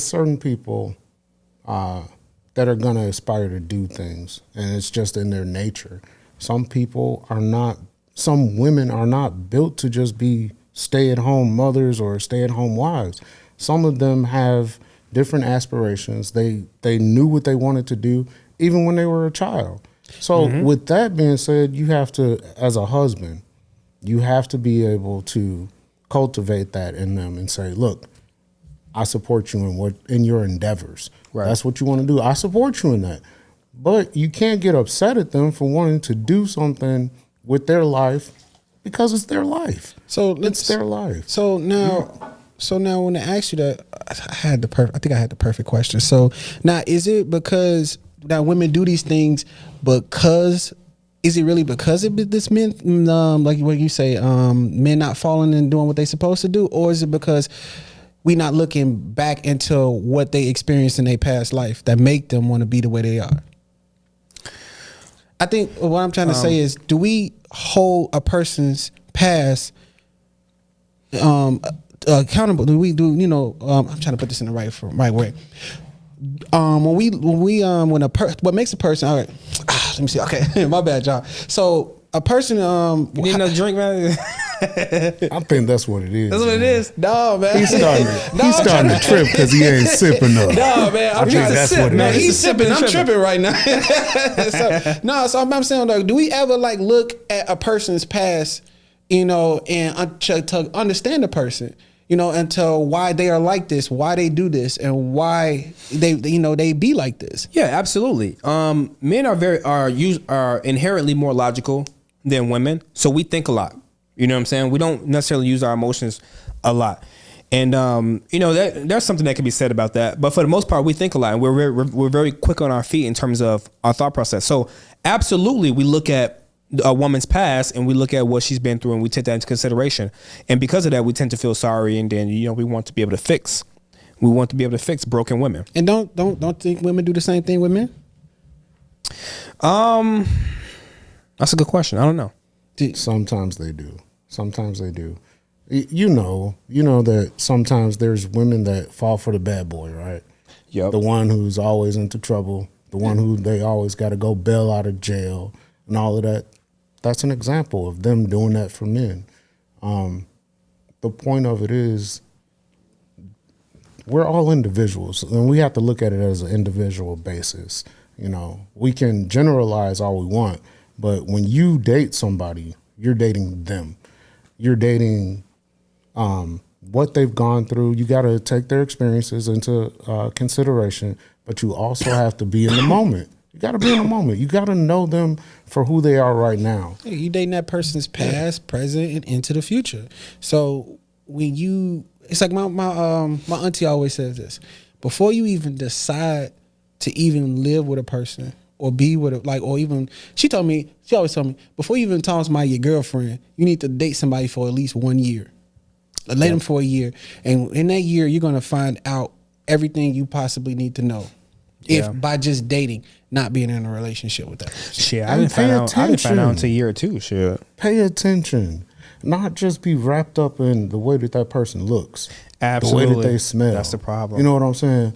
certain people that are going to aspire to do things, and it's just in their nature. Some people are not, some women are not built to just be stay-at-home mothers or stay-at-home wives. Some of them have different aspirations. They knew what they wanted to do even when they were a child. So with that being said, you have to, as a husband, you have to be able to cultivate that in them and say, look, I support you in your endeavors. Right. That's what you want to do. I support you in that. But you can't get upset at them for wanting to do something with their life because it's their life. So it's their life. So now, when I asked you that, I think I had the perfect question. So now, is it because that women do these things because? Is it really because of this men, like what you say, men not falling and doing what they supposed to do, or is it because we not looking back into what they experienced in their past life that make them want to be the way they are? I think what I'm trying to say is, do we hold a person's past accountable? I'm trying to put this in the right way. What makes a person, all right, let me see. Okay, my bad, y'all. So a person, you need no drink, man. I think that's what it is. That's what it is. No, man. He's starting to trip because he ain't sipping up. No, man. I think that's what it is. He's sipping. I'm tripping right now. So I'm saying, like, do we ever like look at a person's past, and to understand the person, until why they are like this, why they do this, and why they be like this? Yeah, absolutely. Men are inherently more logical than women, so we think a lot. You know what I'm saying? We don't necessarily use our emotions a lot. And, there's something that can be said about that. But for the most part, we think a lot, and we're very quick on our feet in terms of our thought process. So absolutely, we look at a woman's past and we look at what she's been through and we take that into consideration. And because of that, we tend to feel sorry. And then, we want to be able to fix. We want to be able to fix broken women. And don't think women do the same thing with men? That's a good question. I don't know. Sometimes they do. Sometimes they do. You know that sometimes there's women that fall for the bad boy, right? Yep. The one who's always into trouble, the one who they always got to go bail out of jail and all of that. That's an example of them doing that for men. The point of it is we're all individuals, and we have to look at it as an individual basis. We can generalize all we want, but when you date somebody, you're dating them. You're dating what they've gone through. You got to take their experiences into consideration, but you also have to be in the moment. You got to be in the moment. You got to know them for who they are right now. Hey, you dating that person's past, present, and into the future. So it's like my auntie always says this: before you even decide to even live with a person or be with she always told me, before you even talk to your girlfriend, you need to date somebody for at least 1 year. Date them for a year. And in that year, you're going to find out everything you possibly need to know. Yeah. If by just dating, not being in a relationship with that person. Shit, I didn't find out until a year or two. Shit. Pay attention. Not just be wrapped up in the way that person looks. Absolutely. The way that they smell. That's the problem. You know what I'm saying?